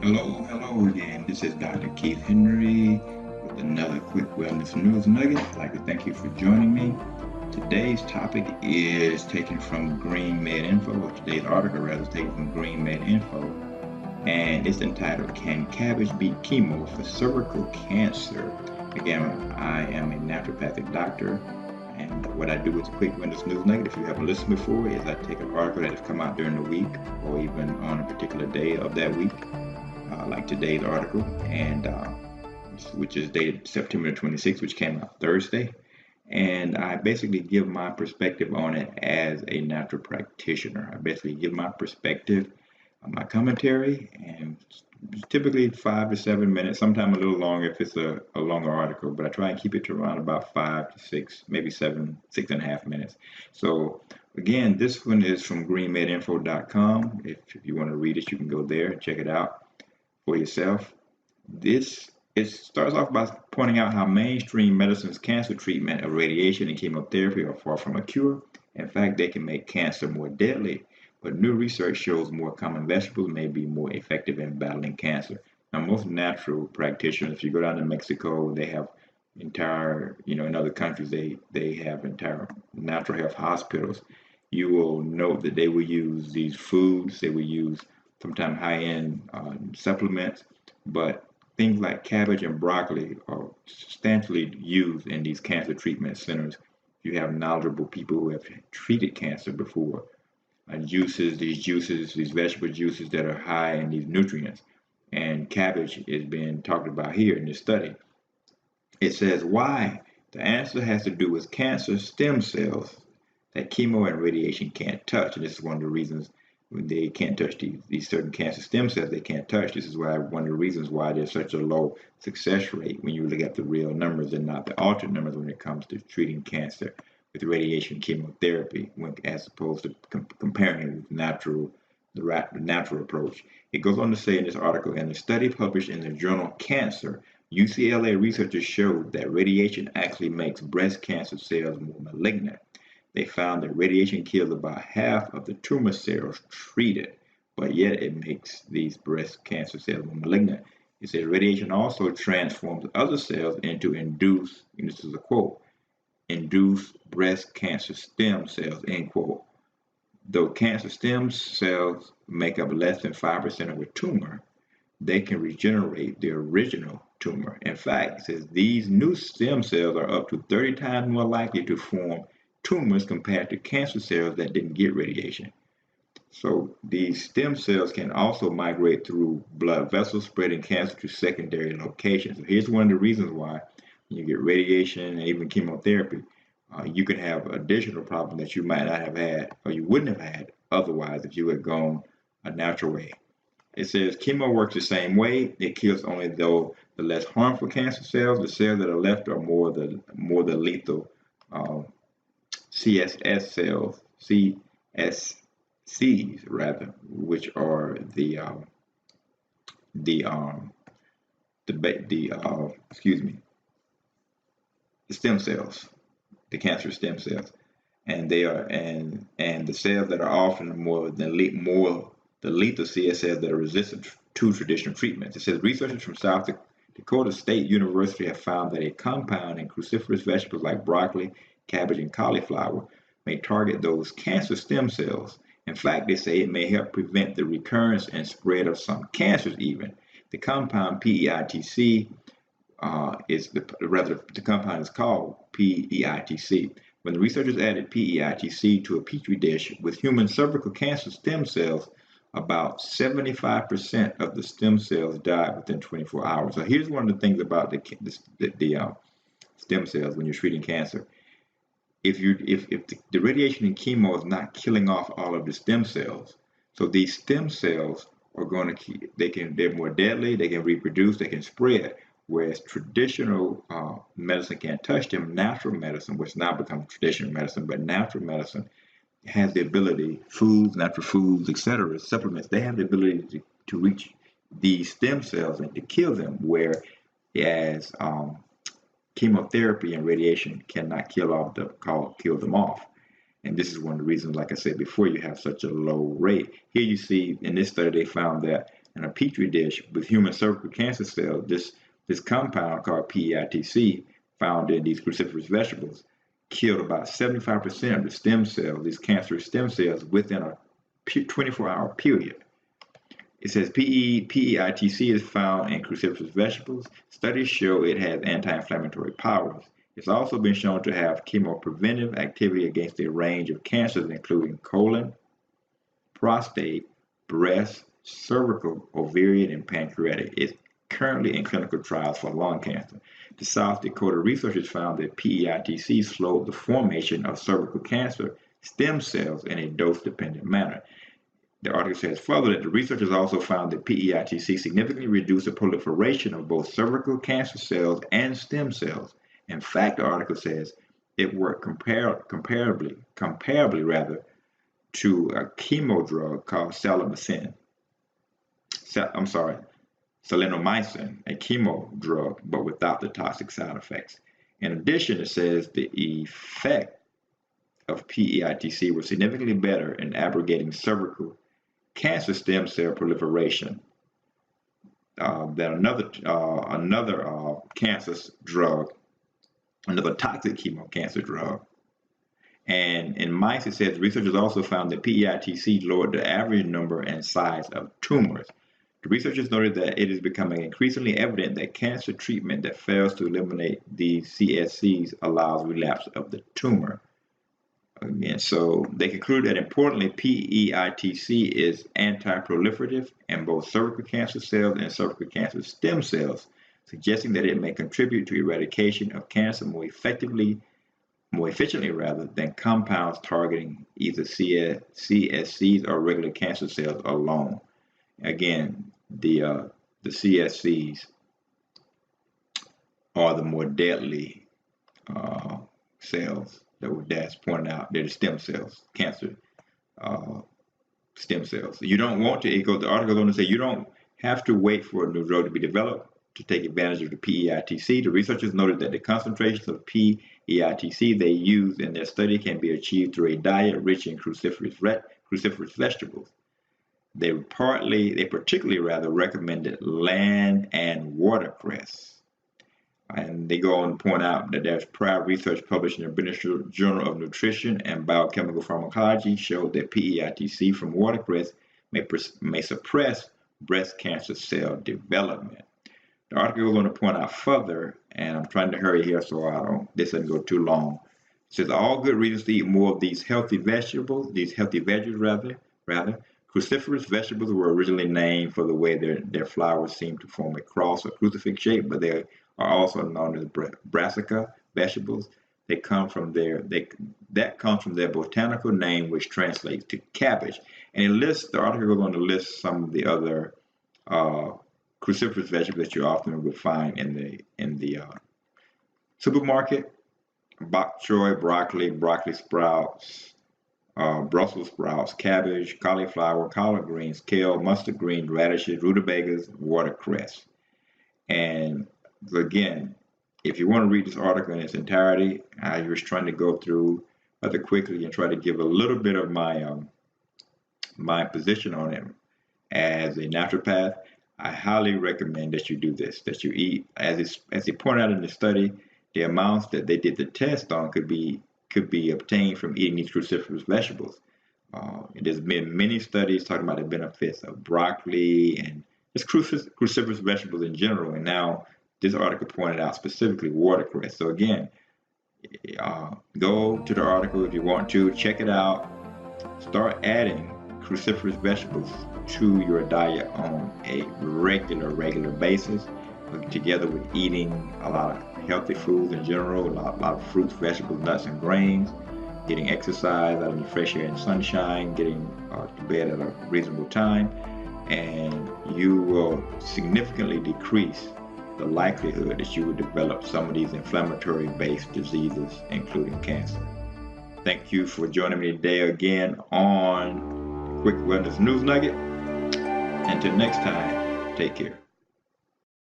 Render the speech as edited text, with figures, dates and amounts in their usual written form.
Hello again. This is Dr. Keith Henry with another quick Wellness News Nugget. I'd like to thank you for joining me. Today's topic is taken from Green Med Info, or today's article rather is taken from Green Med Info, and it's entitled, Can Cabbage Beat Chemo for Cervical Cancer? Again, I am a naturopathic doctor, and what I do with a quick Wellness News Nugget, if you haven't listened before, is I take an article that has come out during the week or even on a particular day of that week, like today's article, and which is dated September 26th, which came out Thursday. And I basically give my perspective on it as a natural practitioner. I basically give my perspective, my commentary, and typically 5 to 7 minutes, sometimes a little longer if it's a longer article, but I try and keep it to around about 5 to 6, maybe 7, 6.5 minutes. So again, this one is from greenmedinfo.com. If you want to read it, you can go there and check it out for yourself. It starts off by pointing out how mainstream medicine's cancer treatment of radiation and chemotherapy are far from a cure. In fact, they can make cancer more deadly. But new research shows more common vegetables may be more effective in battling cancer. Now, most natural practitioners, if you go down to Mexico, they have entire, in other countries, they have entire natural health hospitals. You will note that they will use these foods, they will use sometimes high-end supplements, but things like cabbage and broccoli are substantially used in these cancer treatment centers. You have knowledgeable people who have treated cancer before. These vegetable juices that are high in these nutrients. And cabbage is being talked about here in this study. It says why. The answer has to do with cancer stem cells that chemo and radiation can't touch. And this is one of the reasons when they can't touch these certain cancer stem cells they can't touch. This is why one of the reasons why there's such a low success rate when you look at the real numbers and not the altered numbers when it comes to treating cancer with radiation chemotherapy, as opposed to comparing it with the natural approach. It goes on to say in this article, in a study published in the journal Cancer, UCLA researchers showed that radiation actually makes breast cancer cells more malignant. They found that radiation kills about half of the tumor cells treated, but yet it makes these breast cancer cells more malignant. It says radiation also transforms other cells into induced, and this is a quote, induced breast cancer stem cells, end quote. Though cancer stem cells make up less than 5% of a tumor, they can regenerate the original tumor. In fact, it says these new stem cells are up to 30 times more likely to form tumors compared to cancer cells that didn't get radiation. So these stem cells can also migrate through blood vessels, spreading cancer to secondary locations. So here's one of the reasons why you get radiation and even chemotherapy, you can have additional problems that you might not have had or you wouldn't have had otherwise if you had gone a natural way. It says chemo works the same way. It kills only though the less harmful cancer cells. The cells that are left are more the lethal CSS cells, CSCs rather, which are the stem cells, the cancer stem cells, and they are and the cells that are often more the lethal CS cells that are resistant to traditional treatments. It says researchers from South Dakota State University have found that a compound in cruciferous vegetables like broccoli, cabbage, and cauliflower may target those cancer stem cells. In fact, they say it may help prevent the recurrence and spread of some cancers even. The compound PEITC the compound is called PEITC. When the researchers added PEITC to a petri dish with human cervical cancer stem cells, about 75% of the stem cells died within 24 hours. So here's one of the things about the stem cells when you're treating cancer. If the radiation and chemo is not killing off all of the stem cells, so these stem cells are going to they're more deadly, they can reproduce, they can spread. Whereas traditional medicine can't touch them, natural medicine, which now becomes traditional medicine, but natural medicine has the ability, natural foods, etc., supplements, they have the ability to reach these stem cells and to kill them, whereas chemotherapy and radiation cannot kill them off. And this is one of the reasons, like I said before, you have such a low rate. Here you see in this study, they found that in a petri dish with human cervical cancer cells. This compound called PEITC, found in these cruciferous vegetables, killed about 75% of the stem cells, these cancerous stem cells, within a 24-hour period. It says PEITC is found in cruciferous vegetables. Studies show it has anti-inflammatory powers. It's also been shown to have chemopreventive activity against a range of cancers, including colon, prostate, breast, cervical, ovarian, and pancreatic. It's currently in clinical trials for lung cancer. The South Dakota researchers found that PEITC slowed the formation of cervical cancer stem cells in a dose-dependent manner. The article says further that the researchers also found that PEITC significantly reduced the proliferation of both cervical cancer cells and stem cells. In fact, the article says it worked comparably to a chemo drug called selenomycin, a chemo drug, but without the toxic side effects. In addition, it says the effect of PEITC was significantly better in abrogating cervical cancer stem cell proliferation than another cancer drug, another toxic chemo cancer drug. And in mice, it says researchers also found that PEITC lowered the average number and size of tumors. The researchers noted that it is becoming increasingly evident that cancer treatment that fails to eliminate these CSCs allows relapse of the tumor. Again, so they conclude that importantly, PEITC is anti-proliferative in both cervical cancer cells and cervical cancer stem cells, suggesting that it may contribute to eradication of cancer more efficiently than compounds targeting either CSCs or regular cancer cells alone. Again, the CSCs are the more deadly cells that's pointed out. They're the stem cells, cancer stem cells. You don't want to, the article goes on to say, you don't have to wait for a new drug to be developed to take advantage of the PEITC. The researchers noted that the concentrations of PEITC they used in their study can be achieved through a diet rich in cruciferous vegetables. They particularly recommended land and watercress. And they go on to point out that there's prior research published in the British Journal of Nutrition and Biochemical Pharmacology showed that PEITC from watercress may suppress breast cancer cell development. The article goes on to point out further, and I'm trying to hurry here so this doesn't go too long. It says all good reasons to eat more of these healthy veggies rather. Cruciferous vegetables were originally named for the way their flowers seem to form a cross or crucifix shape, but they are also known as brassica vegetables. That comes from their botanical name, which translates to cabbage. And the article goes on to list some of the other cruciferous vegetables that you often would find in the supermarket: bok choy, broccoli sprouts, Brussels sprouts, cabbage, cauliflower, collard greens, kale, mustard greens, radishes, rutabagas, watercress. And again, if you want to read this article in its entirety, I was trying to go through rather quickly and try to give a little bit of my position on it as a naturopath. I highly recommend that you do this, that you eat, as they pointed out in the study, the amounts that they did the test on could be obtained from eating these cruciferous vegetables. There's been many studies talking about the benefits of broccoli and just cruciferous vegetables in general, and now this article pointed out specifically watercress. So again, go to the article if you want to, check it out, start adding cruciferous vegetables to your diet on a regular basis, together with eating a lot of healthy foods in general, a lot of fruits, vegetables, nuts, and grains, getting exercise, out in the fresh air and sunshine, getting to bed at a reasonable time, and you will significantly decrease the likelihood that you will develop some of these inflammatory-based diseases, including cancer. Thank you for joining me today again on Quick Wellness News Nugget. Until next time, take care.